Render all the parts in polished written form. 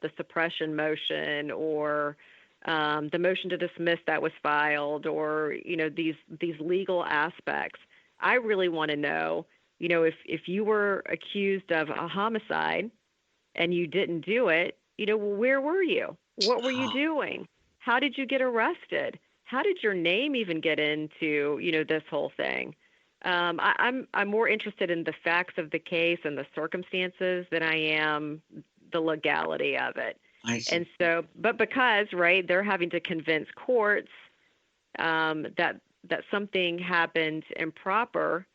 the suppression motion or the motion to dismiss that was filed, or these legal aspects. I really want to know, if you were accused of a homicide and you didn't do it, where were you? What were you doing? How did you get arrested? How did your name even get into, this whole thing? I'm more interested in the facts of the case and the circumstances than I am the legality of it. I see. And so, but because, right, they're having to convince courts that something happened improper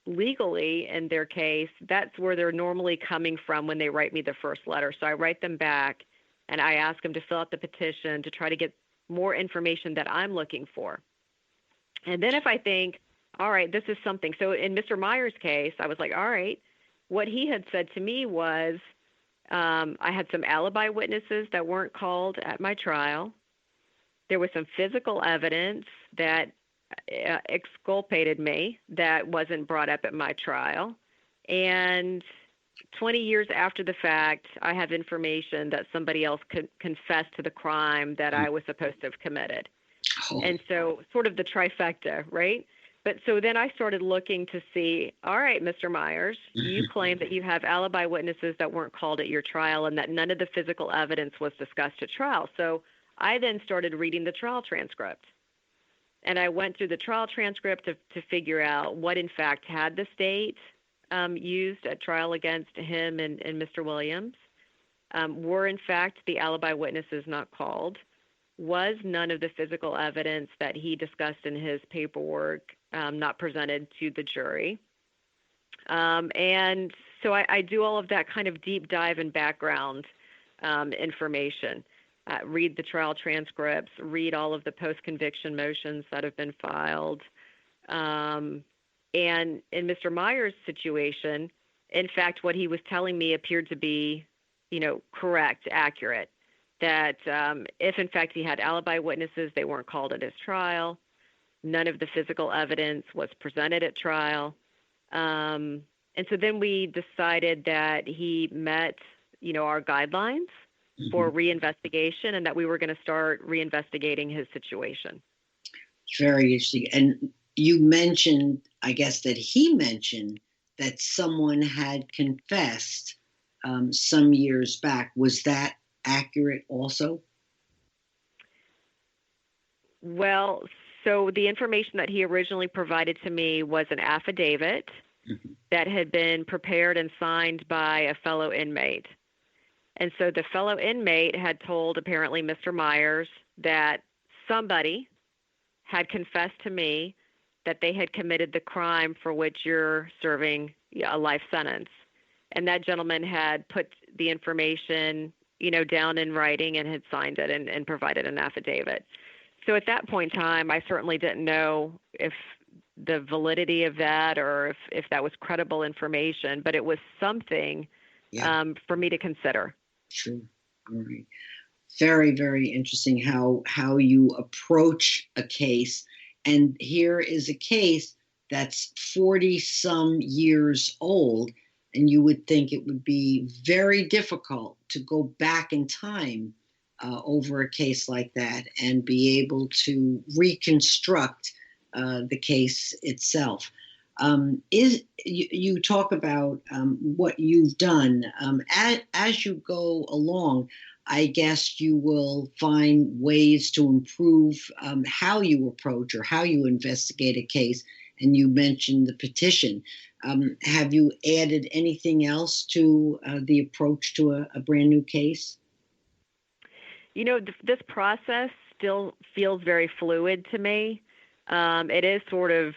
legally in their case, that's where they're normally coming from when they write me the first letter. So I write them back and I ask them to fill out the petition to try to get more information that I'm looking for. And then if I think, all right, this is something. So in Mr. Myers' case, I was like, all right, what he had said to me was, I had some alibi witnesses that weren't called at my trial. There was some physical evidence that exculpated me that wasn't brought up at my trial. And 20 years after the fact, I have information that somebody else could confess to the crime that I was supposed to have committed. Oh. And so sort of the trifecta, right? But so then I started looking to see, all right, Mr. Myers, you claim that you have alibi witnesses that weren't called at your trial and that none of the physical evidence was discussed at trial. So I then started reading the trial transcript. And I went through the trial transcript to figure out what, in fact, had the state used at trial against him and Mr. Williams. Were, in fact, the alibi witnesses not called? Was none of the physical evidence that he discussed in his paperwork not presented to the jury? And so I do all of that kind of deep dive and background information. Read the trial transcripts, read all of the post-conviction motions that have been filed. And in Mr. Myers' situation, in fact, what he was telling me appeared to be, correct, accurate. That if, in fact, he had alibi witnesses, they weren't called at his trial. None of the physical evidence was presented at trial. And so then we decided that he met, our guidelines for reinvestigation and that we were going to start reinvestigating his situation. Very interesting. And you mentioned, I guess that he mentioned that someone had confessed some years back. Was that accurate also? Well, so the information that he originally provided to me was an affidavit that had been prepared and signed by a fellow inmate. And so the fellow inmate had told apparently Mr. Myers that somebody had confessed to me that they had committed the crime for which you're serving a life sentence. And that gentleman had put the information, down in writing and had signed it and provided an affidavit. So at that point in time, I certainly didn't know if the validity of that or if that was credible information, but it was something for me to consider. True. All right. Very, very interesting how you approach a case. And here is a case that's 40-some years old, and you would think it would be very difficult to go back in time over a case like that and be able to reconstruct the case itself. You talk about what you've done. As you go along, I guess you will find ways to improve how you approach or how you investigate a case. And you mentioned the petition. Have you added anything else to the approach to a brand new case? This process still feels very fluid to me. It is sort of,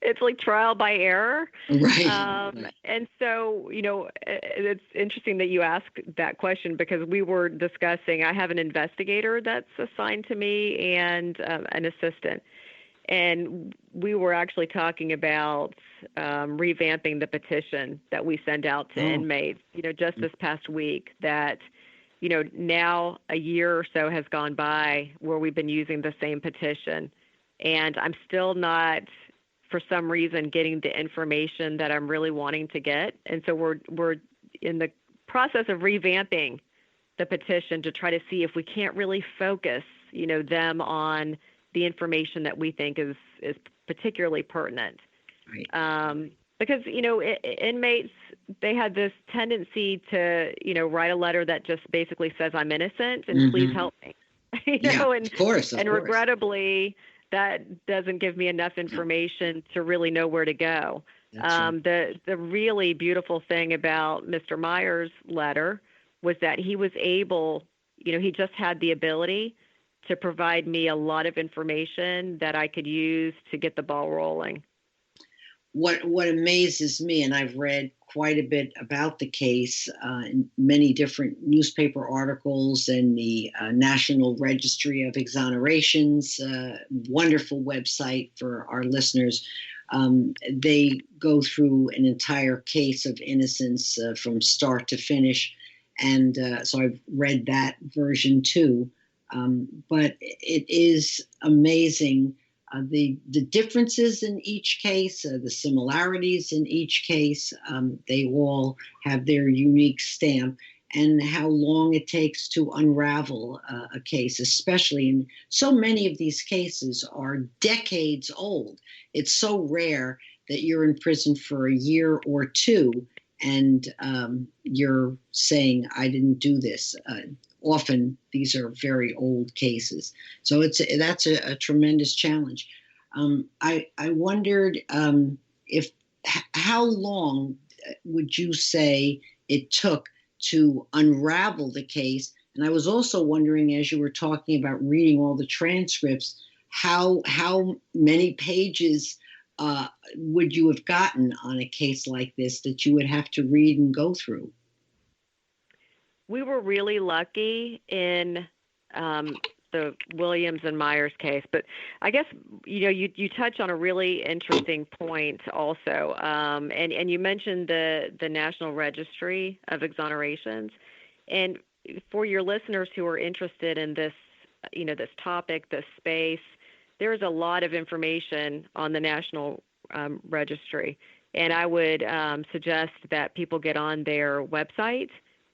it's like trial by error. Right. And so, it's interesting that you ask that question because we were discussing, I have an investigator that's assigned to me and an assistant. And we were actually talking about revamping the petition that we send out to inmates, just this past week that, now a year or so has gone by where we've been using the same petition. And I'm still not, for some reason, getting the information that I'm really wanting to get. And so we're in the process of revamping the petition to try to see if we can't really focus, them on the information that we think is particularly pertinent. Right. Because, inmates, they had this tendency to, write a letter that just basically says, I'm innocent and please help me. Of course. Regrettably, that doesn't give me enough information to really know where to go. Right. The really beautiful thing about Mr. Meyer's letter was that he was able, he just had the ability to provide me a lot of information that I could use to get the ball rolling. What amazes me, and I've read quite a bit about the case in many different newspaper articles and the National Registry of Exonerations, wonderful website for our listeners. They go through an entire case of innocence from start to finish. And so I've read that version too. But it is amazing the differences in each case, the similarities in each case. They all have their unique stamp, and how long it takes to unravel a case, especially in so many of these cases are decades old. It's so rare that you're in prison for a year or two and you're saying, I didn't do this. Often these are very old cases. So that's a tremendous challenge. I wondered how long would you say it took to unravel the case? And I was also wondering, as you were talking about reading all the transcripts, how many pages would you have gotten on a case like this that you would have to read and go through? We were really lucky in the Williams and Myers case, but I guess you touch on a really interesting point also, and you mentioned the National Registry of Exonerations, and for your listeners who are interested in this, this topic, this space, there's a lot of information on the National Registry, and I would suggest that people get on their website.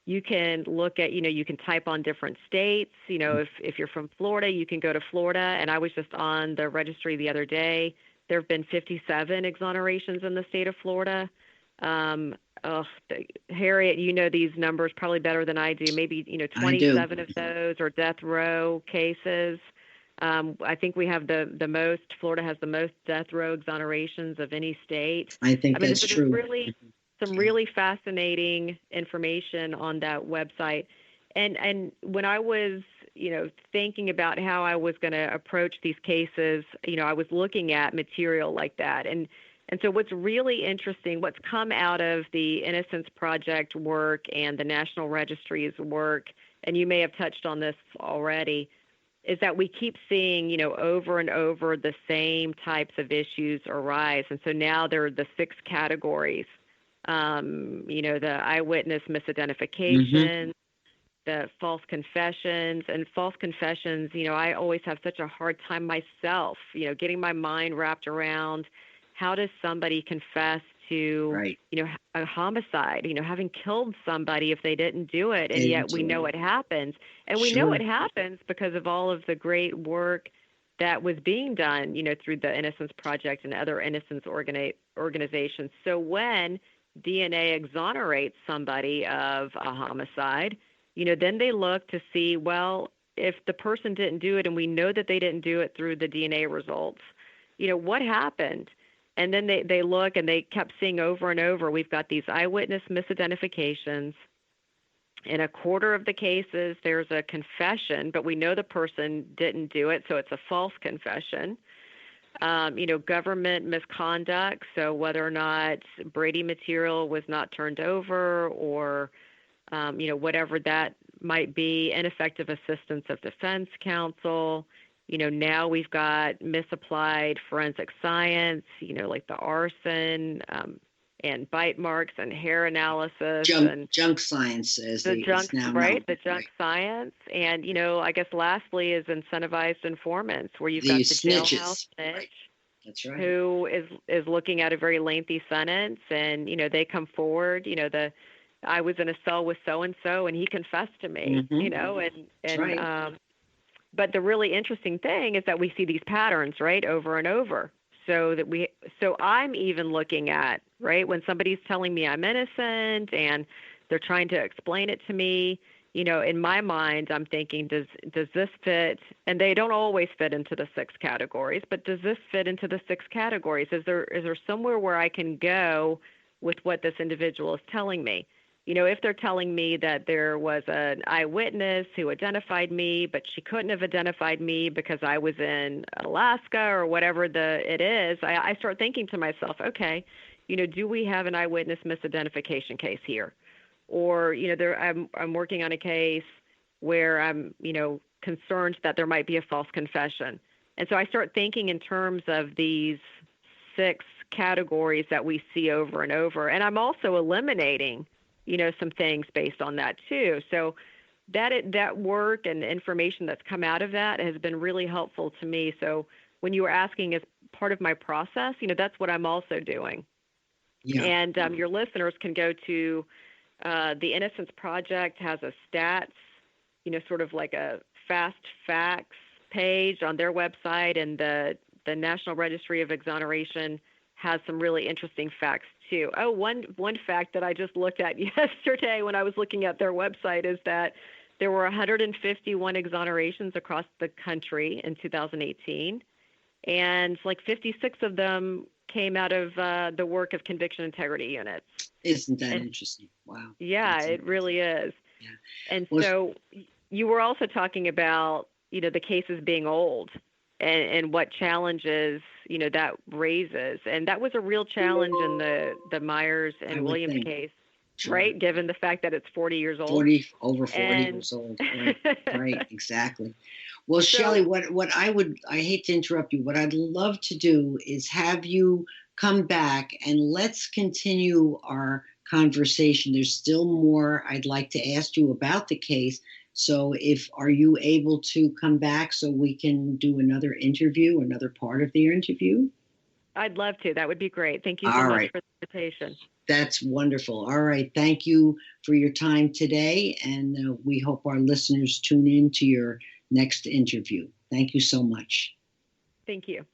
You can look at, you can type on different states. If you're from Florida, you can go to Florida. And I was just on the registry the other day. There have been 57 exonerations in the state of Florida. Harriet, you know these numbers probably better than I do. Maybe, 27 of those are death row cases. I think we have the most, Florida has the most death row exonerations of any state. I think that's true. Some really fascinating information on that website. And when I was, thinking about how I was going to approach these cases, I was looking at material like that. And so what's really interesting, what's come out of the Innocence Project work and the National Registry's work, and you may have touched on this already, is that we keep seeing, over and over the same types of issues arise. And so now there are the 6 categories. The eyewitness misidentification, the false confessions. And false confessions, I always have such a hard time myself, getting my mind wrapped around how does somebody confess to, a homicide, having killed somebody if they didn't do it, and yet we know it happens. And we know it happens because of all of the great work that was being done, through the Innocence Project and other innocence organizations. So when DNA exonerates somebody of a homicide, then they look to see, well, if the person didn't do it and we know that they didn't do it through the DNA results, what happened? And then they look and they kept seeing over and over, we've got these eyewitness misidentifications. In a quarter of the cases, there's a confession, but we know the person didn't do it, so it's a false confession. Government misconduct, so whether or not Brady material was not turned over or, whatever that might be, ineffective assistance of defense counsel. Now we've got misapplied forensic science, like the arson and bite marks and hair analysis. Junk science is the junk, now right? known. The junk science. And, I guess lastly is incentivized informants, where you've got the jailhouse snitch. Right. That's right. Who is looking at a very lengthy sentence, and, they come forward, I was in a cell with so and so, and he confessed to me, Mm-hmm. That's and right. but the really interesting thing is that we see these patterns, right, over and over. So I'm even looking at, right, when somebody's telling me I'm innocent and they're trying to explain it to me, in my mind, I'm thinking, does this fit? And they don't always fit into the six categories, but does this fit into the six categories? Is there somewhere where I can go with what this individual is telling me? If they're telling me that there was an eyewitness who identified me, but she couldn't have identified me because I was in Alaska or whatever it is, I start thinking to myself, okay, do we have an eyewitness misidentification case here? Or, I'm working on a case where I'm, concerned that there might be a false confession. And so I start thinking in terms of these six categories that we see over and over. And I'm also eliminating some things based on that too. So that work and information that's come out of that has been really helpful to me. So when you were asking as part of my process, that's what I'm also doing. Yeah. And your listeners can go to the Innocence Project has a stats, sort of like a fast facts page on their website, and the National Registry of Exoneration has some really interesting facts too. Oh, one fact that I just looked at yesterday when I was looking at their website is that there were 151 exonerations across the country in 2018, and like 56 of them came out of the work of conviction integrity units. Isn't that And interesting? Wow. yeah, That's it amazing. really is. Yeah. And Well, so you were also talking about, the cases being old and what challenges, that raises. And that was a real challenge in the Myers I and would Williams think. case, Sure. right? Given the fact that it's 40 years old. 40, over 40 And years old. Right. Right. Exactly. Well, Shelley, so I hate to interrupt you. What I'd love to do is have you come back and let's continue our conversation. There's still more I'd like to ask you about the case. So are you able to come back so we can do another interview, another part of the interview? I'd love to. That would be great. Thank you so All much right. for the invitation. That's wonderful. All right. Thank you for your time today. And we hope our listeners tune in to your next interview. Thank you so much. Thank you.